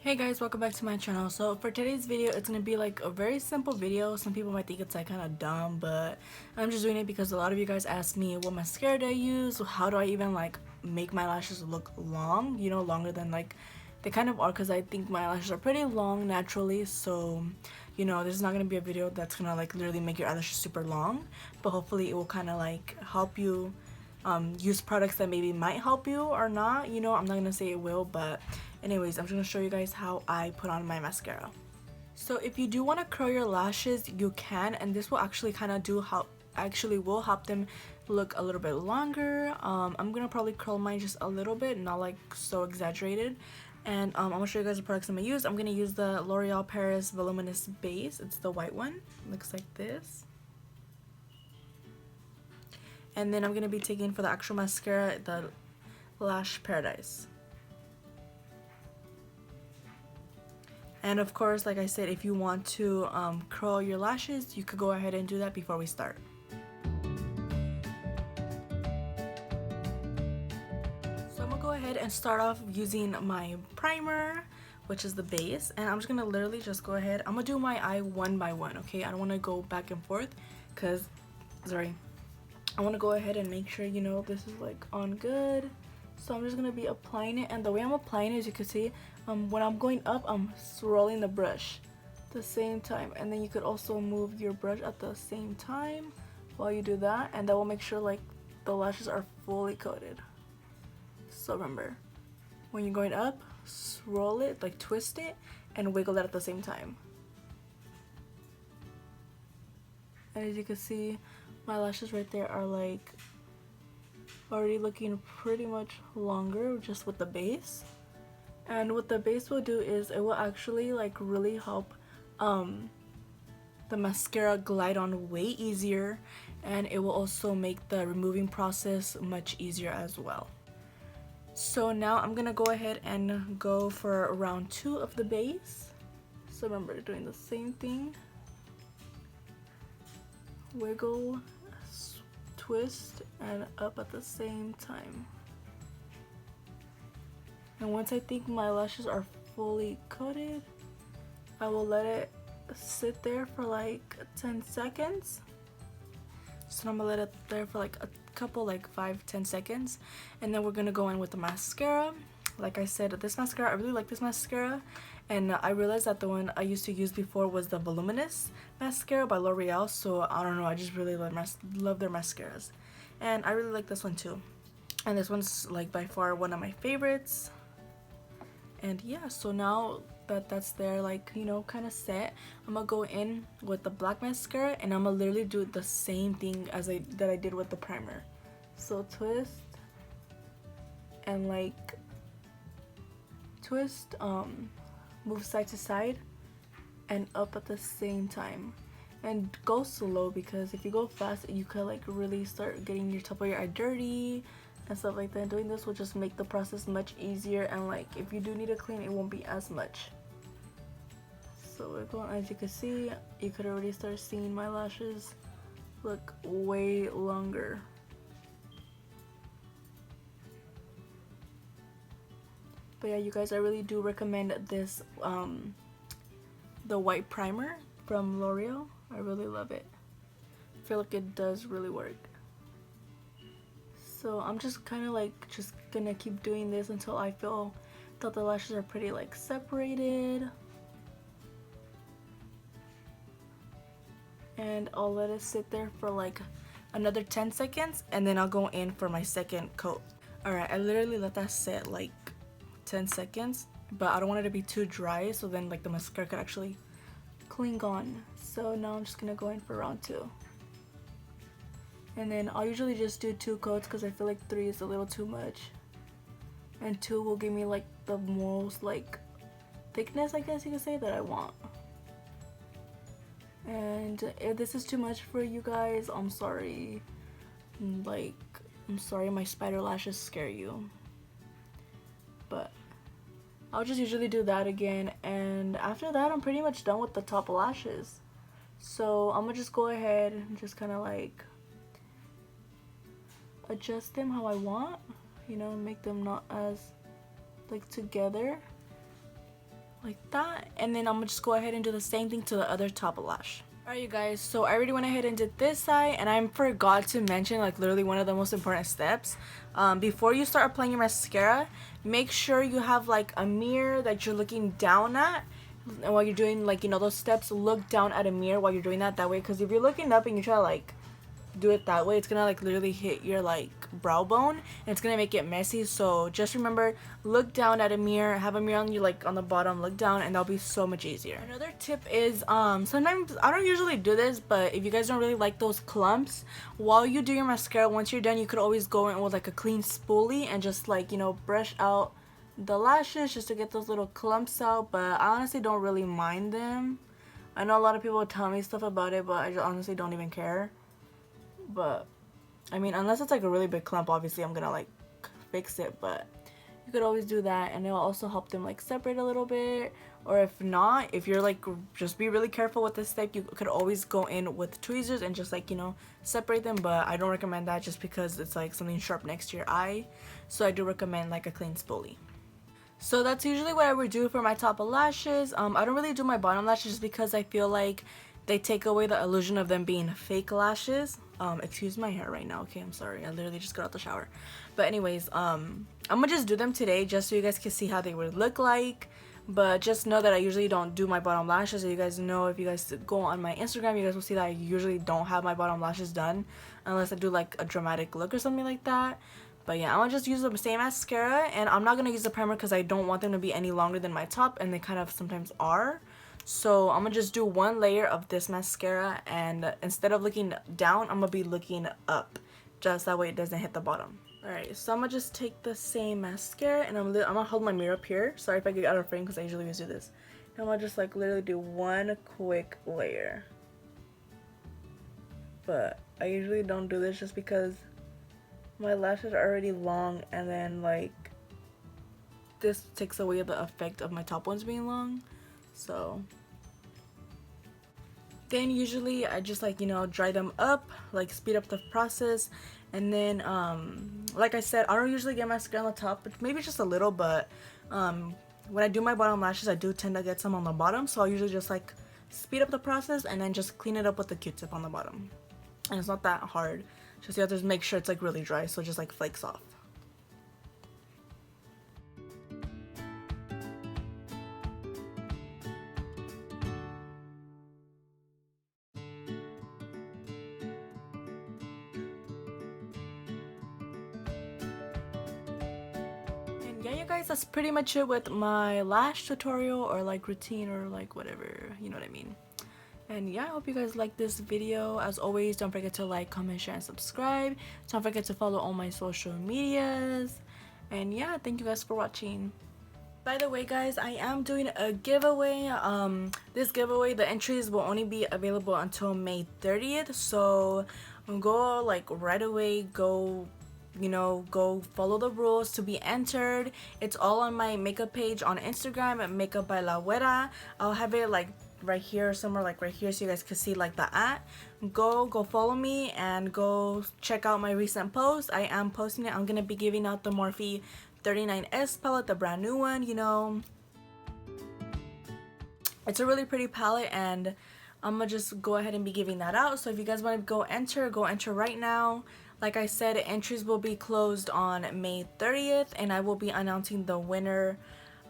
Hey guys, welcome back to my channel. So for today's video, it's gonna be like a very simple video. Some people might think it's like kind of dumb, but I'm just doing it because a lot of you guys asked me what mascara do I use, how do I even like make my lashes look long, you know, longer than like they kind of are, because I think my lashes are pretty long naturally. So you know, this is not gonna be a video that's gonna like literally make your eyelashes super long, but hopefully it will kind of like help you use products that maybe might help you or not. You know, I'm not gonna say it will, but anyways, I'm just gonna show you guys how I put on my mascara. So if you do want to curl your lashes, you can, and this will actually kind of will help them look a little bit longer. I'm gonna probably curl mine just a little bit, not like so exaggerated. And I'm gonna show you guys the products I'm gonna use. I'm gonna use the L'Oreal Paris Voluminous Base. It's the white one. It looks like this. And then I'm gonna be taking for the actual mascara the Lash Paradise. And of course, like I said, if you want to curl your lashes, you could go ahead and do that before we start. So I'm gonna go ahead and start off using my primer, which is the base, and I'm just gonna literally just go ahead. I'm gonna do my eye one by one, okay? I don't wanna go back and forth because, sorry, I wanna go ahead and make sure, you know, this is like on good. So I'm just gonna be applying it, and the way I'm applying it, as you can see, when I'm going up, I'm swirling the brush at the same time, and then you could also move your brush at the same time while you do that, and that will make sure like the lashes are fully coated. So remember, when you're going up, swirl it, like twist it, and wiggle it at the same time. And as you can see, my lashes right there are like already looking pretty much longer just with the base. And what the base will do is it will actually like really help the mascara glide on way easier, and it will also make the removing process much easier as well. So now I'm gonna go ahead and go for round 2 of the base. So remember, doing the same thing, wiggle, twist, and up at the same time. And once I think my lashes are fully coated, I will let it sit there for like 10 seconds. So I'm gonna let it there for like a couple, like 5-10 seconds, and then we're gonna go in with the mascara. Like I said, this mascara, I really like this mascara, and I realized that the one I used to use before was the Voluminous Mascara by L'Oreal, so I don't know, I just really love their mascaras. And I really like this one too. And this one's like by far one of my favorites. And yeah, so now that that's there, like, you know, kind of set, I'm gonna go in with the black mascara, and I'm gonna literally do the same thing as I did with the primer. So twist and like twist, move side to side and up at the same time, and go slow, because if you go fast you could like really start getting your top of your eye dirty and stuff like that. Doing this will just make the process much easier, and like if you do need to clean, it won't be as much. So we're going, as you can see, you could already start seeing my lashes look way longer. But yeah, you guys, I really do recommend this the white primer from L'Oreal. I really love it. I feel like it does really work. So I'm just kind of like just gonna keep doing this until I feel that the lashes are pretty like separated, and I'll let it sit there for like another 10 seconds, and then I'll go in for my second coat. Alright, I literally let that sit like 10 seconds, but I don't want it to be too dry, so then like the mascara could actually cling on. So now I'm just gonna go in for round 2. And then I'll usually just do 2 coats because I feel like 3 is a little too much, and 2 will give me like the most like thickness, I guess you could say, that I want. And if this is too much for you guys, I'm sorry. Like, I'm sorry my spider lashes scare you, but I'll just usually do that again, and after that I'm pretty much done with the top lashes. So I'm gonna just go ahead and just kind of like adjust them how I want, you know, make them not as like together. like that, and then I'm gonna just go ahead and do the same thing to the other top lash. Alright you guys, so I already went ahead and did this side, and I forgot to mention like literally one of the most important steps. Before you start applying your mascara, make sure you have like a mirror that you're looking down at. And while you're doing like, you know, those steps, look down at a mirror while you're doing that way, because if you're looking up and you try to like do it that way, it's gonna like literally hit your like brow bone and it's gonna make it messy. So just remember, look down at a mirror, have a mirror on you like on the bottom, look down, and that'll be so much easier. Another tip is sometimes I don't usually do this, but if you guys don't really like those clumps while you do your mascara, once you're done, you could always go in with like a clean spoolie and just like, you know, brush out the lashes just to get those little clumps out. But I honestly don't really mind them. I know a lot of people tell me stuff about it, but I just honestly don't even care. But I mean, unless it's like a really big clump, obviously I'm gonna like fix it, but you could always do that, and it'll also help them like separate a little bit. Or if not, if you're like, just be really careful with this step, you could always go in with tweezers and just like, you know, separate them. But I don't recommend that just because it's like something sharp next to your eye, so I do recommend like a clean spoolie. So that's usually what I would do for my top of lashes. I don't really do my bottom lashes just because I feel like they take away the illusion of them being fake lashes. Excuse my hair right now, okay, I'm sorry, I literally just got out the shower. But anyways, I'm gonna just do them today just so you guys can see how they would look like. But just know that I usually don't do my bottom lashes. So you guys know, if you guys go on my Instagram, you guys will see that I usually don't have my bottom lashes done unless I do like a dramatic look or something like that. But yeah, I'm gonna just use the same mascara, and I'm not gonna use the primer because I don't want them to be any longer than my top, and they kind of sometimes are. So I'm gonna just do one layer of this mascara, and instead of looking down, I'm gonna be looking up, just that way it doesn't hit the bottom. Alright, so I'm gonna just take the same mascara, and I'm gonna hold my mirror up here. Sorry if I get out of frame because I usually do this. And I'm gonna just like literally do one quick layer. But I usually don't do this just because my lashes are already long, and then like this takes away the effect of my top ones being long. So then usually I just like, you know, dry them up, like speed up the process. And then like I said, I don't usually get mascara on the top, but maybe just a little. But when I do my bottom lashes, I do tend to get some on the bottom, so I usually just like speed up the process and then just clean it up with the Q-tip on the bottom. And it's not that hard, just you have to make sure it's like really dry so it just like flakes off. Yeah, you guys, that's pretty much it with my lash tutorial or like routine or like whatever, you know what I mean. And yeah, I hope you guys like this video. As always, don't forget to like, comment, share, and subscribe. Don't forget to follow all my social medias. And yeah, thank you guys for watching. By the way guys, I am doing a giveaway. This giveaway, the entries will only be available until May 30th, so go like right away, go, you know, go follow the rules to be entered. It's all on my makeup page on Instagram at makeup by laguera. I'll have it like right here, somewhere like right here, so you guys can see like the at. Go follow me and go check out my recent posts. I am posting it. I'm gonna be giving out the Morphe 39S palette, the brand new one. You know, it's a really pretty palette, and I'm gonna just go ahead and be giving that out. So if you guys want to go enter right now. Like I said, entries will be closed on May 30th, and I will be announcing the winner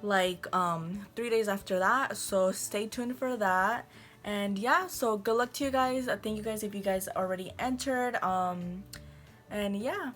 like 3 days after that, so stay tuned for that. And yeah, so good luck to you guys. Thank you guys if you guys already entered. And yeah,